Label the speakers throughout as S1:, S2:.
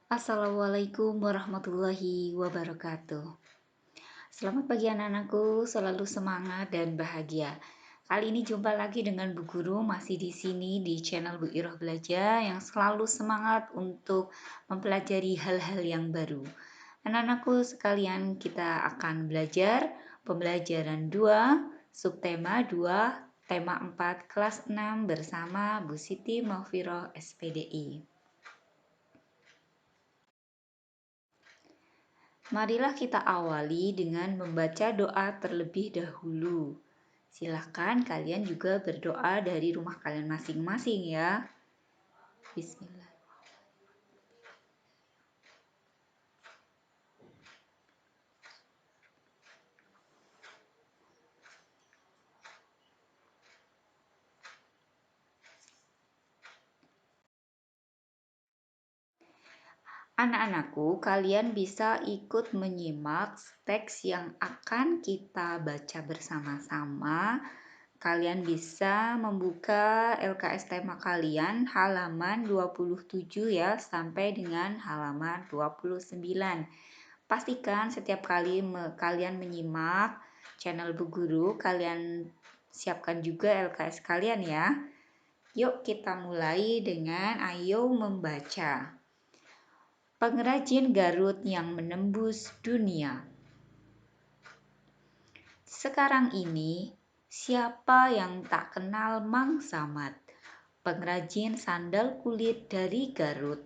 S1: Assalamualaikum warahmatullahi wabarakatuh. Selamat pagi anak-anakku, selalu semangat dan bahagia. Kali ini jumpa lagi dengan Bu Guru masih di sini di channel Bu Iroh Belajar yang selalu semangat untuk mempelajari hal-hal yang baru. Anak-anakku sekalian, kita akan belajar pembelajaran 2, subtema 2, tema 4, kelas 6 bersama Bu Siti Maufiroh SPDI. Marilah kita awali dengan membaca doa terlebih dahulu. Silahkan kalian juga berdoa dari rumah kalian masing-masing ya. Bismillah. Anak-anakku, kalian bisa ikut menyimak teks yang akan kita baca bersama-sama. Kalian bisa membuka LKS tema kalian halaman 27 ya sampai dengan halaman 29. Pastikan setiap kali kalian menyimak channel Bu Guru, kalian siapkan juga LKS kalian ya. Yuk kita mulai dengan ayo membaca. Pengrajin Garut yang menembus dunia. Sekarang ini, siapa yang tak kenal Mang Samad, pengrajin sandal kulit dari Garut?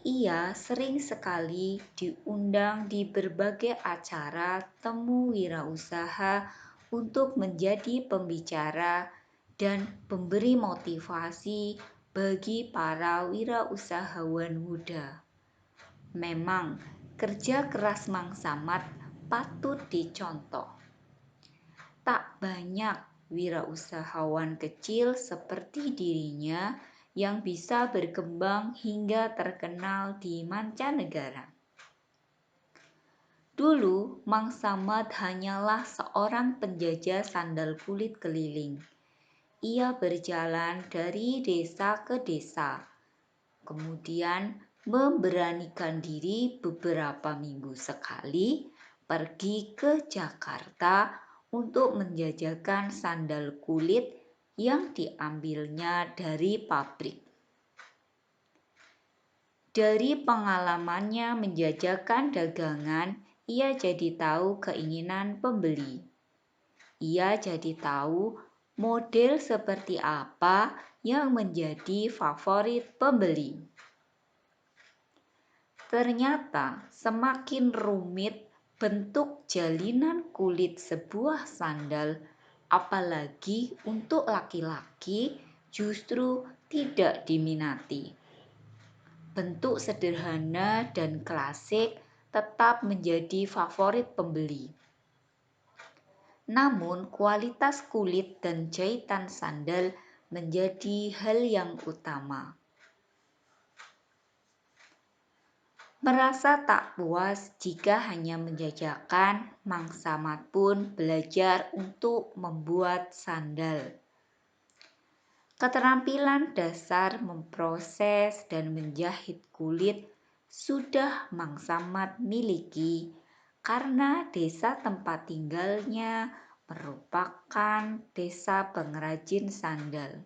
S1: Ia sering sekali diundang di berbagai acara temu wirausaha untuk menjadi pembicara dan pemberi motivasi bagi para wirausahawan muda. Memang kerja keras Mang Samad patut dicontoh. Tak banyak wirausahawan kecil seperti dirinya yang bisa berkembang hingga terkenal di mancanegara. Dulu, Mang Samad hanyalah seorang penjajah sandal kulit keliling. Ia berjalan dari desa ke desa, kemudian memberanikan diri beberapa minggu sekali pergi ke Jakarta untuk menjajakan sandal kulit yang diambilnya dari pabrik. Dari pengalamannya menjajakan dagangan, ia jadi tahu keinginan pembeli. Ia jadi tahu model seperti apa yang menjadi favorit pembeli. Ternyata semakin rumit bentuk jalinan kulit sebuah sandal, apalagi untuk laki-laki, justru tidak diminati. Bentuk sederhana dan klasik tetap menjadi favorit pembeli. Namun kualitas kulit dan jahitan sandal menjadi hal yang utama. Merasa tak puas jika hanya menjajakan, Mang Samad pun belajar untuk membuat sandal. Keterampilan dasar memproses dan menjahit kulit sudah Mang Samad miliki karena desa tempat tinggalnya merupakan desa pengrajin sandal.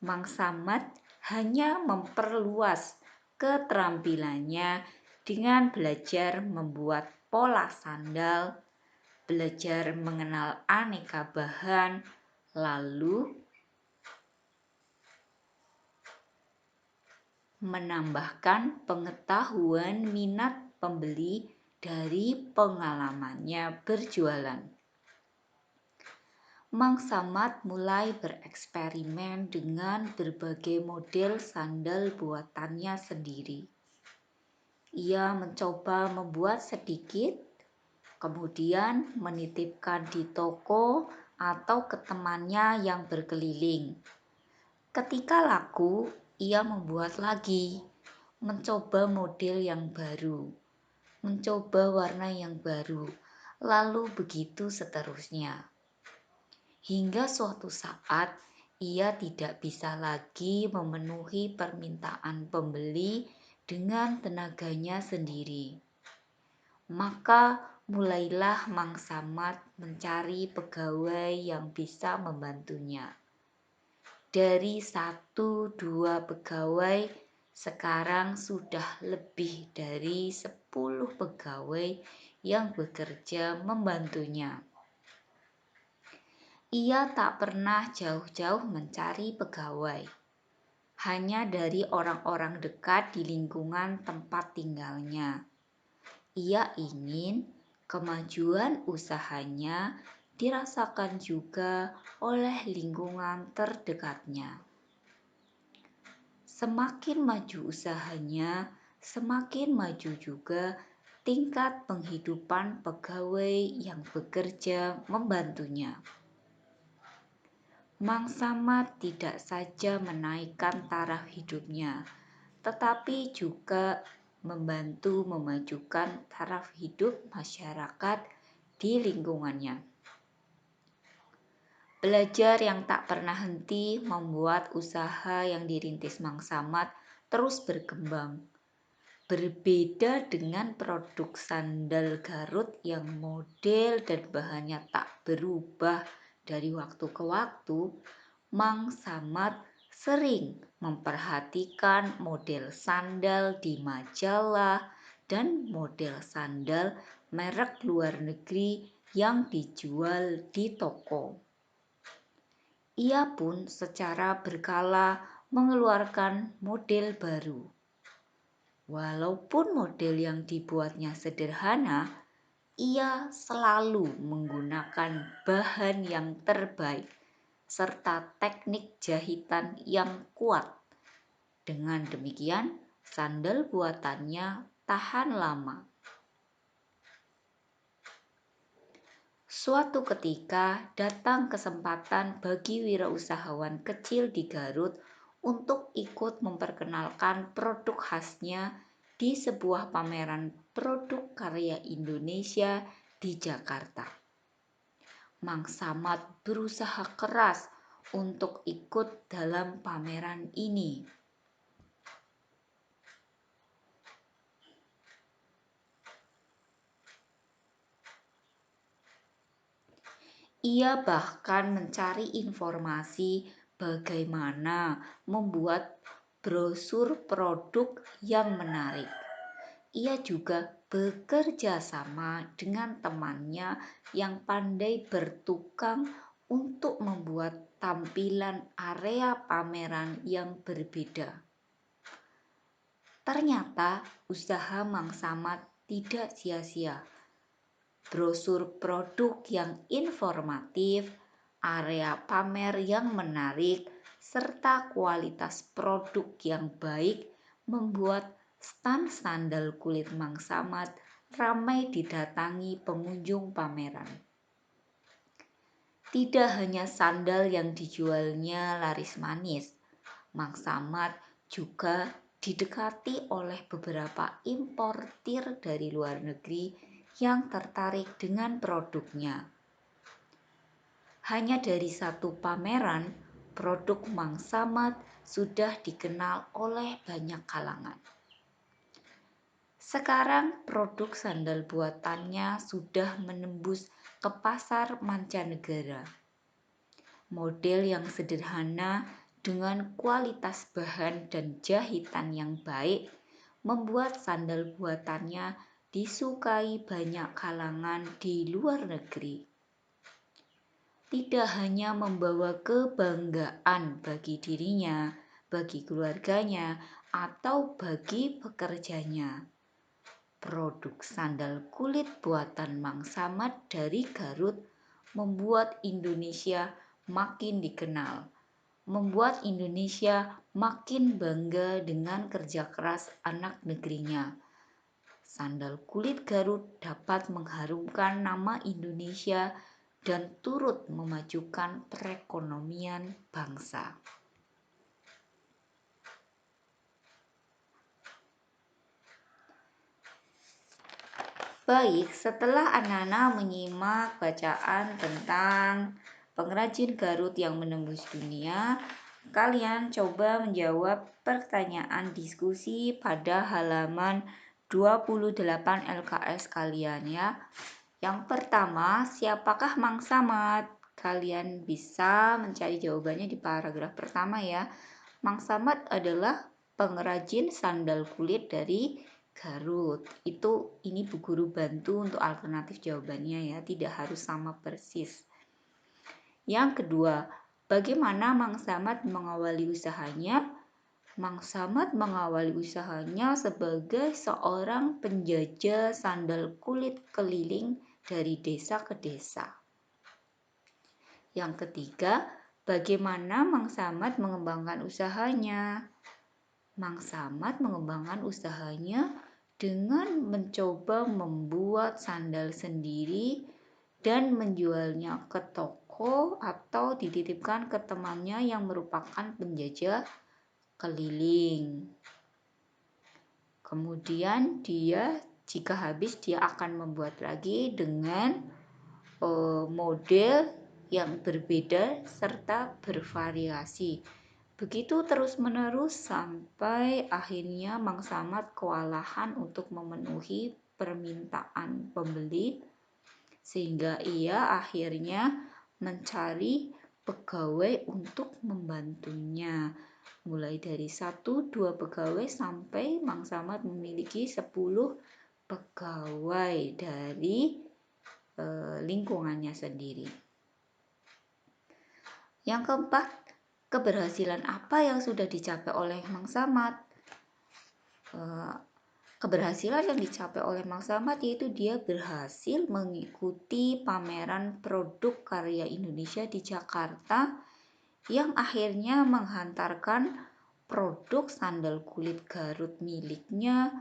S1: Mang Samad hanya memperluas keterampilannya dengan belajar membuat pola sandal, belajar mengenal aneka bahan, lalu menambahkan pengetahuan minat pembeli dari pengalamannya berjualan. Mang Samad mulai bereksperimen dengan berbagai model sandal buatannya sendiri. Ia mencoba membuat sedikit, kemudian menitipkan di toko atau ke temannya yang berkeliling. Ketika laku, ia membuat lagi, mencoba model yang baru, mencoba warna yang baru, lalu begitu seterusnya. Hingga suatu saat ia tidak bisa lagi memenuhi permintaan pembeli dengan tenaganya sendiri. Maka mulailah Mang Samad mencari pegawai yang bisa membantunya. Dari 1-2 pegawai, sekarang sudah lebih dari 10 pegawai yang bekerja membantunya. Ia tak pernah jauh-jauh mencari pegawai, hanya dari orang-orang dekat di lingkungan tempat tinggalnya. Ia ingin kemajuan usahanya dirasakan juga oleh lingkungan terdekatnya. Semakin maju usahanya, semakin maju juga tingkat penghidupan pegawai yang bekerja membantunya. Mang Samad tidak saja menaikkan taraf hidupnya, tetapi juga membantu memajukan taraf hidup masyarakat di lingkungannya. Belajar yang tak pernah henti membuat usaha yang dirintis Mang Samad terus berkembang. Berbeda dengan produk sandal Garut yang model dan bahannya tak berubah dari waktu ke waktu, Mang Samad sering memperhatikan model sandal di majalah dan model sandal merek luar negeri yang dijual di toko. Ia pun secara berkala mengeluarkan model baru. Walaupun model yang dibuatnya sederhana, ia selalu menggunakan bahan yang terbaik serta teknik jahitan yang kuat. Dengan demikian, sandal buatannya tahan lama. Suatu ketika datang kesempatan bagi wirausahawan kecil di Garut untuk ikut memperkenalkan produk khasnya di sebuah pameran produk karya Indonesia di Jakarta. Mang Samad berusaha keras untuk ikut dalam pameran ini. Ia bahkan mencari informasi bagaimana membuat brosur produk yang menarik. Ia juga bekerja sama dengan temannya yang pandai bertukang untuk membuat tampilan area pameran yang berbeda. Ternyata usaha Mang Samad tidak sia-sia. Brosur produk yang informatif, area pamer yang menarik, serta kualitas produk yang baik membuat stand sandal kulit Mang Samad ramai didatangi pengunjung pameran. Tidak hanya sandal yang dijualnya laris manis, Mang Samad juga didekati oleh beberapa importir dari luar negeri yang tertarik dengan produknya. Hanya dari satu pameran, produk Mang Samad sudah dikenal oleh banyak kalangan. Sekarang produk sandal buatannya sudah menembus ke pasar mancanegara. Model yang sederhana dengan kualitas bahan dan jahitan yang baik membuat sandal buatannya disukai banyak kalangan di luar negeri. Tidak hanya membawa kebanggaan bagi dirinya, bagi keluarganya, atau bagi pekerjanya. Produk sandal kulit buatan Mang Samad dari Garut membuat Indonesia makin dikenal, membuat Indonesia makin bangga dengan kerja keras anak negerinya. Sandal kulit Garut dapat mengharumkan nama Indonesia dan turut memajukan perekonomian bangsa. Baik, setelah anak-anak menyimak bacaan tentang pengrajin Garut yang menembus dunia, kalian coba menjawab pertanyaan diskusi pada halaman 28 LKS kalian ya. Yang pertama, siapakah Mang Samad? Kalian bisa mencari jawabannya di paragraf pertama ya. Mang Samad adalah pengrajin sandal kulit dari Garut. Ini Bu Guru bantu untuk alternatif jawabannya ya, tidak harus sama persis. Yang kedua, bagaimana Mang Samad mengawali usahanya? Mang Samad mengawali usahanya sebagai seorang penjajah sandal kulit keliling dari desa ke desa. Yang ketiga, bagaimana Mang Samad mengembangkan usahanya? Mang Samad mengembangkan usahanya dengan mencoba membuat sandal sendiri dan menjualnya ke toko atau dititipkan ke temannya yang merupakan penjajah keliling. Kemudian jika habis dia akan membuat lagi dengan model yang berbeda serta bervariasi. Begitu terus-menerus sampai akhirnya Mang Samad kewalahan untuk memenuhi permintaan pembeli, sehingga ia akhirnya mencari pegawai untuk membantunya. Mulai dari 1-2 pegawai sampai Mang Samad memiliki 10 pegawai dari lingkungannya sendiri. Yang keempat, keberhasilan apa yang sudah dicapai oleh Mang Samad? Keberhasilan yang dicapai oleh Mang Samad yaitu dia berhasil mengikuti pameran produk karya Indonesia di Jakarta yang akhirnya menghantarkan produk sandal kulit Garut miliknya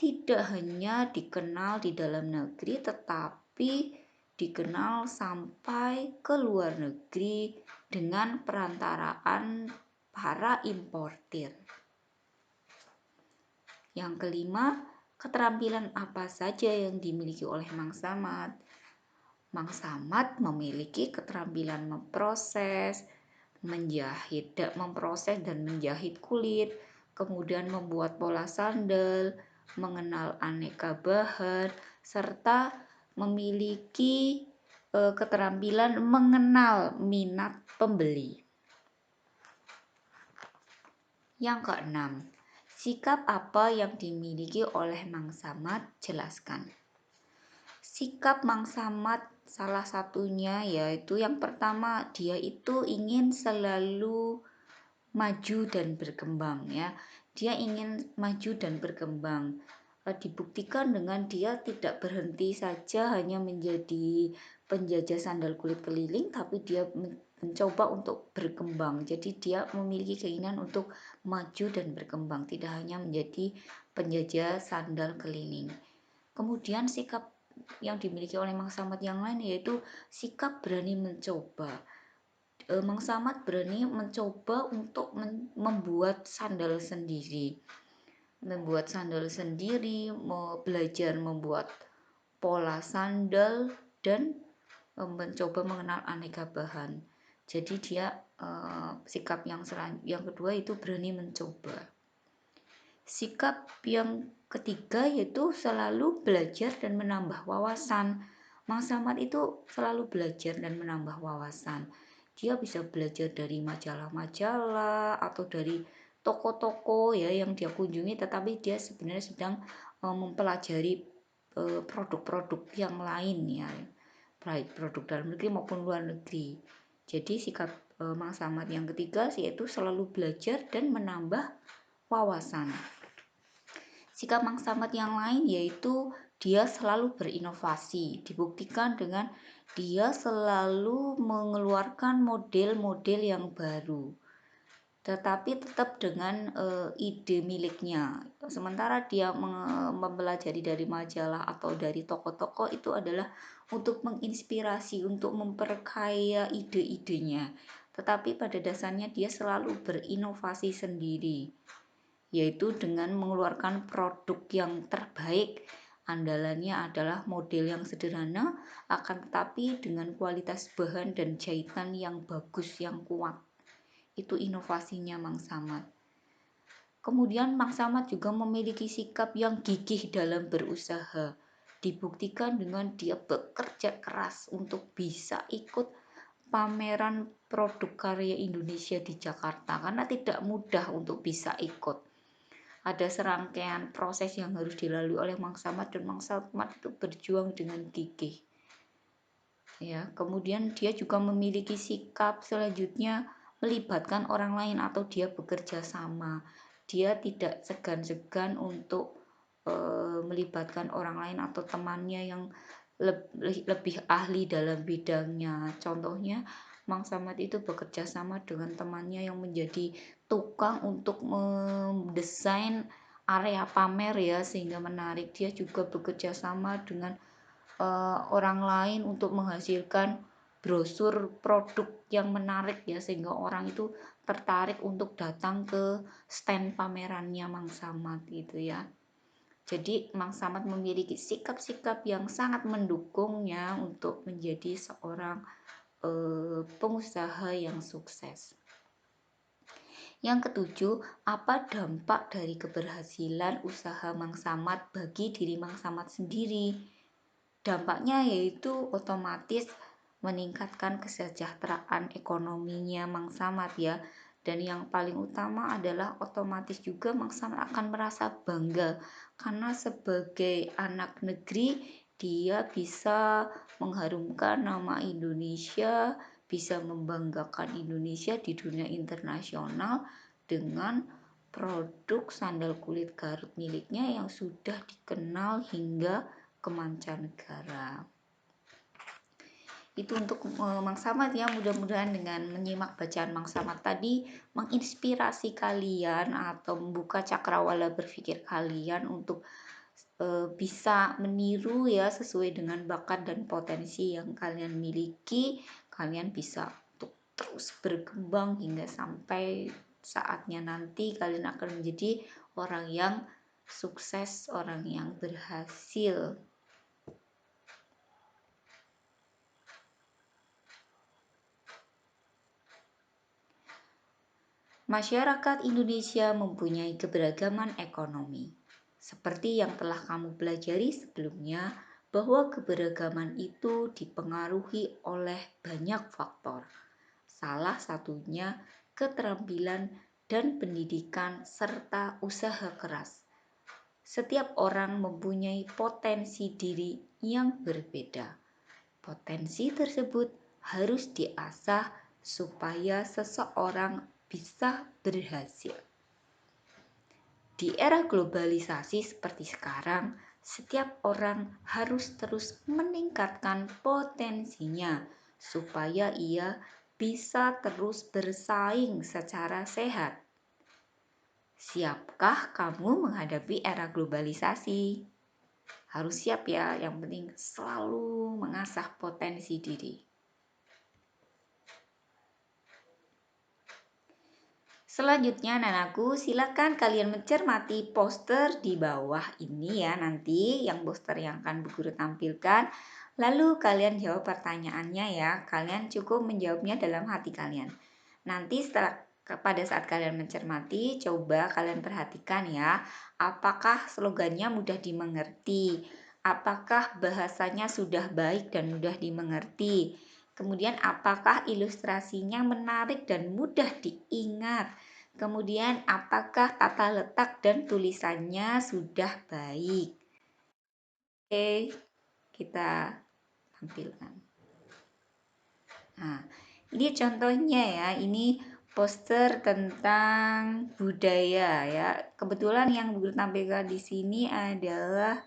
S1: tidak hanya dikenal di dalam negeri tetapi dikenal sampai ke luar negeri dengan perantaraan para importir. Yang kelima, keterampilan apa saja yang dimiliki oleh Mang Samad? Mang Samad memiliki keterampilan memproses dan menjahit kulit, kemudian membuat pola sandal, mengenal aneka bahan, serta memiliki keterampilan mengenal minat pembeli. Yang keenam, sikap apa yang dimiliki oleh Mang Samad? Jelaskan. Sikap Mang Samad salah satunya yaitu yang pertama, dia itu ingin selalu maju dan berkembang ya. Dia ingin maju dan berkembang. Dibuktikan dengan dia tidak berhenti saja hanya menjadi penjajah sandal kulit keliling, tapi dia mencoba untuk berkembang. Jadi dia memiliki keinginan untuk maju dan berkembang, tidak hanya menjadi penjajah sandal keliling. Kemudian sikap yang dimiliki oleh Mang Samad yang lain yaitu sikap berani mencoba. Mang Samad berani mencoba untuk membuat sandal sendiri. Belajar membuat pola sandal dan mencoba mengenal aneka bahan. Jadi dia sikap yang kedua itu berani mencoba. Sikap yang ketiga yaitu selalu belajar dan menambah wawasan. Mang Samad itu selalu belajar dan menambah wawasan. Dia bisa belajar dari majalah-majalah atau dari toko-toko ya yang dia kunjungi, tetapi dia sebenarnya sedang mempelajari produk-produk yang lain ya, baik produk dalam negeri maupun luar negeri. Jadi sikap Mang Samad yang ketiga yaitu selalu belajar dan menambah wawasan. Sikap Mang Samad yang lain yaitu dia selalu berinovasi, dibuktikan dengan dia selalu mengeluarkan model-model yang baru, tetapi tetap dengan ide miliknya. Sementara dia mempelajari dari majalah atau dari toko-toko itu adalah untuk menginspirasi, untuk memperkaya ide-idenya. Tetapi pada dasarnya dia selalu berinovasi sendiri, yaitu dengan mengeluarkan produk yang terbaik. Andalannya adalah model yang sederhana, akan tetapi dengan kualitas bahan dan jahitan yang bagus, yang kuat. Itu inovasinya Mang Samad. Kemudian Mang Samad juga memiliki sikap yang gigih dalam berusaha. Dibuktikan dengan dia bekerja keras untuk bisa ikut pameran produk karya Indonesia di Jakarta, karena tidak mudah untuk bisa ikut. Ada serangkaian proses yang harus dilalui oleh Mang Samad, dan Mang Samad itu berjuang dengan gigih. Ya, kemudian dia juga memiliki sikap selanjutnya melibatkan orang lain atau dia bekerja sama. Dia tidak segan-segan untuk melibatkan orang lain atau temannya yang lebih ahli dalam bidangnya. Contohnya, Mang Samad itu bekerja sama dengan temannya yang menjadi tukang untuk mendesain area pamer ya, sehingga menarik. Dia juga bekerja sama dengan orang lain untuk menghasilkan brosur produk yang menarik ya, sehingga orang itu tertarik untuk datang ke stand pamerannya Mang Samad gitu ya. Jadi Mang Samad memiliki sikap-sikap yang sangat mendukungnya untuk menjadi seorang pengusaha yang sukses. Yang ketujuh, apa dampak dari keberhasilan usaha Mang Samad bagi diri Mang Samad sendiri? Dampaknya yaitu otomatis meningkatkan kesejahteraan ekonominya Mang Samad ya. Dan yang paling utama adalah otomatis juga Mang Samad akan merasa bangga karena sebagai anak negeri dia bisa mengharumkan nama Indonesia, bisa membanggakan Indonesia di dunia internasional dengan produk sandal kulit Garut miliknya yang sudah dikenal hingga ke mancanegara. Itu untuk Mang Samad ya. Mudah-mudahan dengan menyimak bacaan Mang Samad tadi menginspirasi kalian atau membuka cakrawala berpikir kalian untuk bisa meniru ya sesuai dengan bakat dan potensi yang kalian miliki. Kalian bisa untuk terus berkembang hingga sampai saatnya nanti kalian akan menjadi orang yang sukses, orang yang berhasil. Masyarakat Indonesia mempunyai keberagaman ekonomi. Seperti yang telah kamu pelajari sebelumnya, bahwa keberagaman itu dipengaruhi oleh banyak faktor. Salah satunya keterampilan dan pendidikan serta usaha keras. Setiap orang mempunyai potensi diri yang berbeda. Potensi tersebut harus diasah supaya seseorang bisa berhasil. Di era globalisasi seperti sekarang, setiap orang harus terus meningkatkan potensinya supaya ia bisa terus bersaing secara sehat. Siapkah kamu menghadapi era globalisasi? Harus siap ya, yang penting selalu mengasah potensi diri. Selanjutnya anakku, silakan kalian mencermati poster di bawah ini ya, nanti yang poster yang akan Bu Guru tampilkan. Lalu kalian jawab pertanyaannya ya. Kalian cukup menjawabnya dalam hati kalian. Nanti pada saat kalian mencermati, coba kalian perhatikan ya, apakah slogannya mudah dimengerti? Apakah bahasanya sudah baik dan mudah dimengerti? Kemudian apakah ilustrasinya menarik dan mudah diingat? Kemudian apakah tata letak dan tulisannya sudah baik? Oke, kita tampilkan. Nah, ini contohnya ya, ini poster tentang budaya ya. Kebetulan yang Guru tampilkan di sini adalah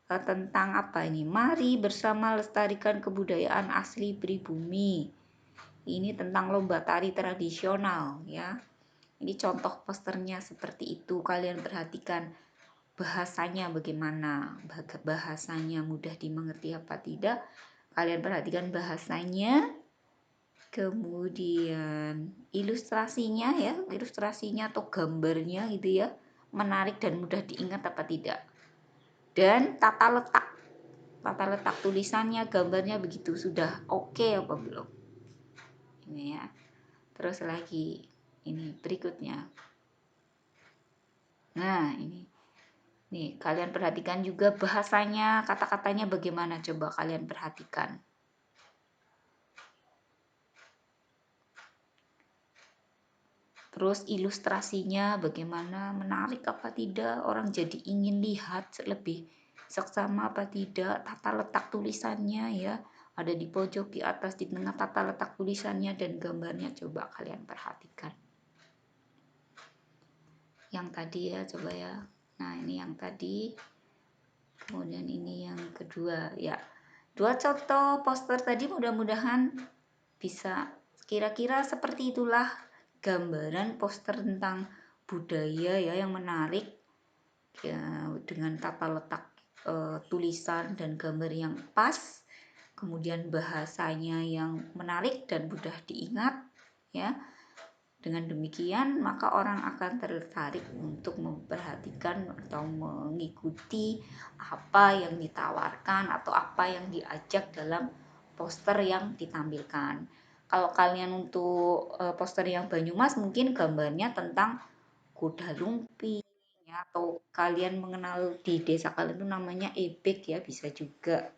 S1: tentang apa ini? Mari bersama lestarikan kebudayaan asli pribumi. Ini tentang lomba tari tradisional ya. Ini contoh posternya seperti itu. Kalian perhatikan bahasanya bagaimana. Bahasanya mudah dimengerti apa tidak. Kalian perhatikan bahasanya. Kemudian ilustrasinya ya. Ilustrasinya atau gambarnya gitu ya. Menarik dan mudah diingat apa tidak. Dan tata letak. Tata letak tulisannya, gambarnya begitu sudah oke apa belum. Ini ya. Terus lagi ini berikutnya. Nah, ini. Nih, kalian perhatikan juga bahasanya, kata-katanya bagaimana, coba kalian perhatikan. Terus ilustrasinya bagaimana, menarik apa tidak, orang jadi ingin lihat lebih seksama apa tidak, tata letak tulisannya ya, ada di pojok, di atas, di tengah tata letak tulisannya dan gambarnya, coba kalian perhatikan. Yang tadi ya, coba ya. Nah, ini yang tadi. Kemudian ini yang kedua ya. Dua contoh poster tadi mudah-mudahan bisa kira-kira seperti itulah gambaran poster tentang budaya ya yang menarik ya, dengan tata letak tulisan dan gambar yang pas, kemudian bahasanya yang menarik dan mudah diingat ya. Dengan demikian maka orang akan tertarik untuk memperhatikan atau mengikuti apa yang ditawarkan atau apa yang diajak dalam poster yang ditampilkan. Kalau kalian untuk poster yang Banyumas mungkin gambarnya tentang kuda lumping ya, atau kalian mengenal di desa kalian itu namanya ebek ya, bisa juga.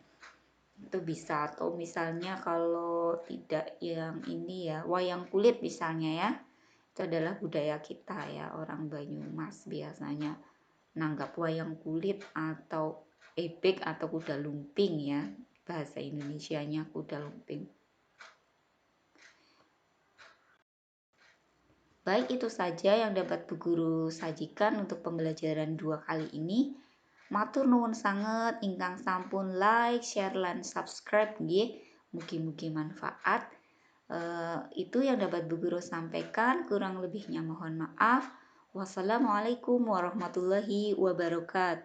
S1: Itu bisa, atau misalnya kalau tidak yang ini ya, wayang kulit misalnya ya. Itu adalah budaya kita ya, orang Banyumas biasanya nanggap wayang kulit atau ebek atau kuda lumping ya, bahasa Indonesianya kuda lumping. Baik, itu saja yang dapat Bu Guru sajikan untuk pembelajaran 2 kali ini. Matur nuwun sanget ingkang sampun like, share, lan subscribe nggih. Mugi-mugi manfaat. Itu yang dapat Bu Guru sampaikan, kurang lebihnya mohon maaf. Wassalamualaikum warahmatullahi wabarakatuh.